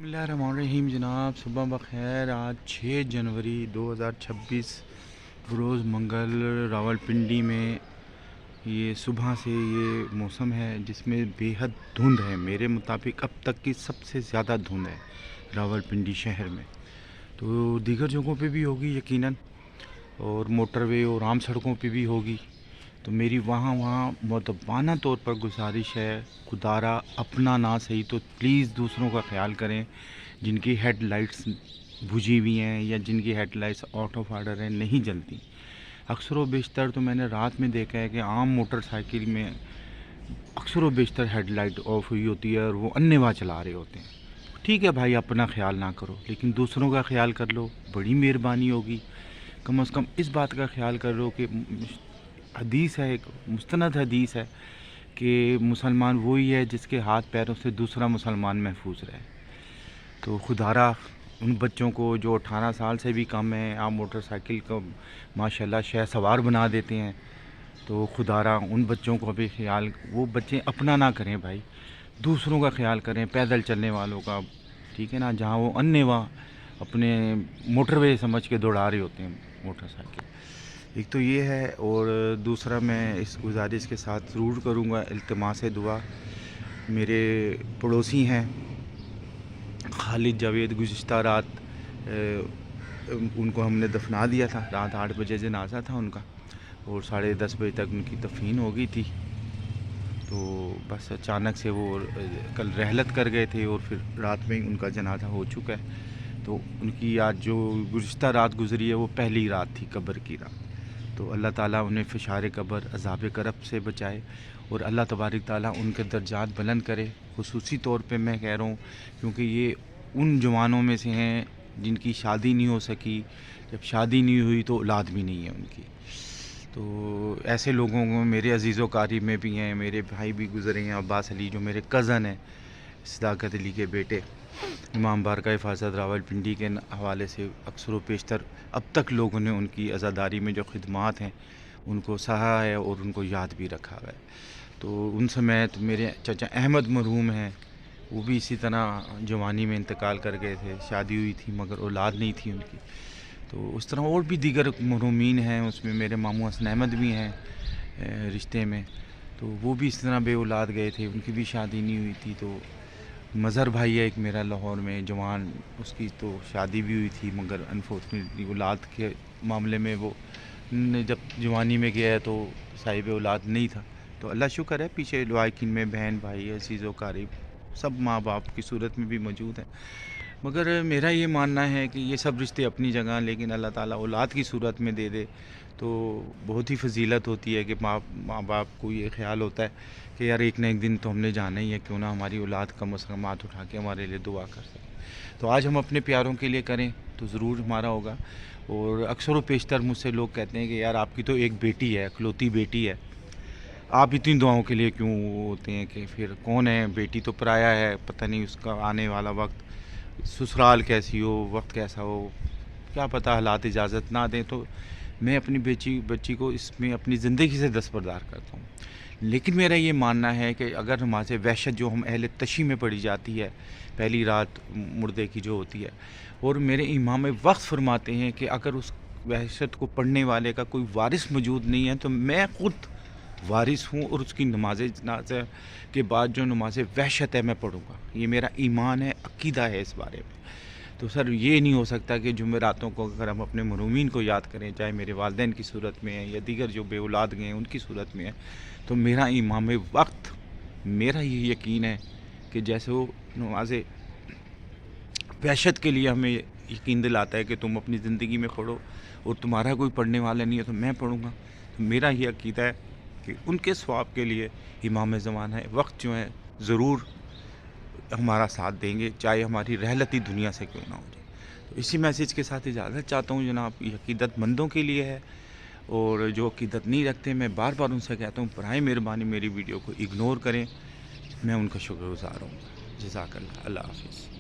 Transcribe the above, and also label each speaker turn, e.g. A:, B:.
A: बिस्मिल्लाहिर्रहमानिर्रहीम जनाब, सुबह बखैर। आज 6 जनवरी 2026 बरोज़ मंगल रावलपिंडी में ये सुबह से ये मौसम है जिसमें बेहद धुंध है। मेरे मुताबिक अब तक की सबसे ज़्यादा धुंध है रावलपिंडी शहर में। तो दीगर जगहों पे भी होगी यकीनन, और मोटरवे और आम सड़कों पे भी होगी। तो मेरी वहाँ मुतब्बाना तौर पर गुजारिश है, खुदारा अपना ना सही तो प्लीज़ दूसरों का ख्याल करें जिनकी हेडलाइट्स बुझी हुई हैं या जिनकी हेडलाइट्स आउट ऑफ ऑर्डर हैं, नहीं जलती। अक्सर व बेशतर तो मैंने रात में देखा है कि आम मोटरसाइकिल में अक्सर व बेशतर हेडलाइट ऑफ हुई होती है और वो अन्नेवाह चला रहे होते हैं। ठीक है भाई, अपना ख्याल ना करो लेकिन दूसरों का ख्याल कर लो, बड़ी मेहरबानी होगी। कम से कम इस बात का ख्याल कर लो कि हदीस है, एक मुस्तनद हदीस है कि मुसलमान वही है जिसके हाथ पैरों से दूसरा मुसलमान महफूज रहे। तो खुदारा उन बच्चों को जो 18 साल से भी कम है, आप मोटरसाइकिल को माशाल्लाह शह सवार बना देते हैं, तो खुदारा उन बच्चों को भी ख्याल, वो बच्चे अपना ना करें भाई, दूसरों का ख्याल करें, पैदल चलने वालों का। ठीक है ना, जहाँ वो अन्नेवाह अपने मोटरवे समझ के दौड़ा रहे होते हैं मोटरसाइकिल। एक तो ये है, और दूसरा मैं इस गुजारिश के साथ ज़रूर करूँगा इल्तिमास दुआ। मेरे पड़ोसी हैं खालिद जावेद, गुज़िश्ता रात उनको हमने दफना दिया था। रात 8 बजे जनाजा था उनका और 10:30 बजे तक उनकी दफीन हो गई थी। तो बस अचानक से वो कल रहलत कर गए थे और फिर रात में ही उनका जनाजा हो चुका है। तो उनकी आज जो गुज़िश्ता रात गुज़री है वो पहली रात थी कब्र की रात। तो अल्लाह ताला उन्हें फ़िशार कब्र, अज़ाब करब से बचाए और अल्लाह तबारक ताला उनके दर्जात बुलंद करे। खुसूसी तौर पे मैं कह रहा हूँ क्योंकि ये उन जवानों में से हैं जिनकी शादी नहीं हो सकी। जब शादी नहीं हुई तो औलाद भी नहीं है उनकी। तो ऐसे लोगों को मेरे अजीज़ व क़रीब में भी हैं, मेरे भाई भी गुज़रे हैं। अब्बास अली जो मेरे कज़न हैं, सदाकत अली के बेटे, इमाम बारका हिफाजत रावलपिंडी के हवाले से अक्सर व पेशतर अब तक लोगों ने उनकी अज़ादारी में जो खिदमात हैं उनको सहा है और उनको याद भी रखा हुआ है। तो उन समेत मेरे चाचा अहमद मरहूम हैं, वो भी इसी तरह जवानी में इंतकाल कर गए थे। शादी हुई थी मगर औलाद नहीं थी उनकी। तो उस तरह और भी दीगर मरहूमीन हैं, उसमें मेरे मामू हसन अहमद भी हैं रिश्ते में, तो वो भी इस तरह बे औलाद गए थे, उनकी भी शादी नहीं हुई थी। तो मज़हर भाई है एक मेरा लाहौर में जवान, उसकी तो शादी भी हुई थी मगर अनफॉर्चुनेटली औलाद के मामले में वो जब जवानी में गया है तो साहिब औलाद नहीं था। तो अल्लाह शुक्र है पीछे लवाकिन में बहन भाई अजीज़ व क़रीब सब माँ बाप की सूरत में भी मौजूद हैं। मगर मेरा ये मानना है कि ये सब रिश्ते अपनी जगह, लेकिन अल्लाह ताला औलाद की सूरत में दे दे तो बहुत ही फजीलत होती है कि माँ बाप को ये ख्याल होता है कि यार एक ना एक दिन तो हमने जाना ही है, क्यों ना हमारी औलाद कम से कम हाथ उठा के हमारे लिए दुआ कर सके। तो आज हम अपने प्यारों के लिए करें तो ज़रूर हमारा होगा। और अक्सर व पेशतर मुझसे लोग कहते हैं कि यार आपकी तो एक बेटी है, इकलौती बेटी है, आप इतनी दुआओं के लिए क्यों होते हैं कि फिर कौन है, बेटी तो पराया है, पता नहीं उसका आने वाला वक्त ससुराल कैसी हो, वक्त कैसा हो, क्या पता हालात इजाज़त ना दें। तो मैं अपनी बच्ची को इसमें अपनी ज़िंदगी से दस्तबरदार करता हूँ। लेकिन मेरा ये मानना है कि अगर हमारे वहशत जो हम अहले तशी में पड़ी जाती है, पहली रात मुर्दे की जो होती है, और मेरे इमाम वक्त फरमाते हैं कि अगर उस वहशत को पढ़ने वाले का कोई वारिस मौजूद नहीं है तो मैं ख़ुद वारिस हूँ और उसकी नमाज जनाज़ा के बाद जो नमाज वहशत है मैं पढ़ूँगा। ये मेरा ईमान है, अक़ीदा है इस बारे में। तो सर ये नहीं हो सकता कि जुमेरातों को अगर हम अपने मरहूमीन को याद करें, चाहे मेरे वालिदैन की सूरत में है या दीगर जो बे औलाद गए हैं उनकी सूरत में है, तो मेरा इमाम वक्त, मेरा ये यकीन है कि जैसे वो नमाज वहशत के लिए हमें यकीन दिलाता है कि तुम अपनी ज़िंदगी में पढ़ो और तुम्हारा कोई पढ़ने वाला नहीं है तो मैं पढ़ूँगा। तो मेरा ये अक़ीदा है कि उनके सवाब के लिए इमाम ज़मान है वक्त जो है ज़रूर हमारा साथ देंगे, चाहे हमारी रहलती दुनिया से क्यों ना हो जाए। तो इसी मैसेज के साथ इजाज़त चाहता हूँ जनाब। ये अक़ीदतमंदों के लिए है, और जो अक़ीदत नहीं रखते मैं बार बार उनसे कहता हूँ बराए मेहरबानी मेरी वीडियो को इग्नोर करें, मैं उनका शुक्रगुज़ार हूँ। जज़ाकल्लाह, अल्लाह हाफ़िज़।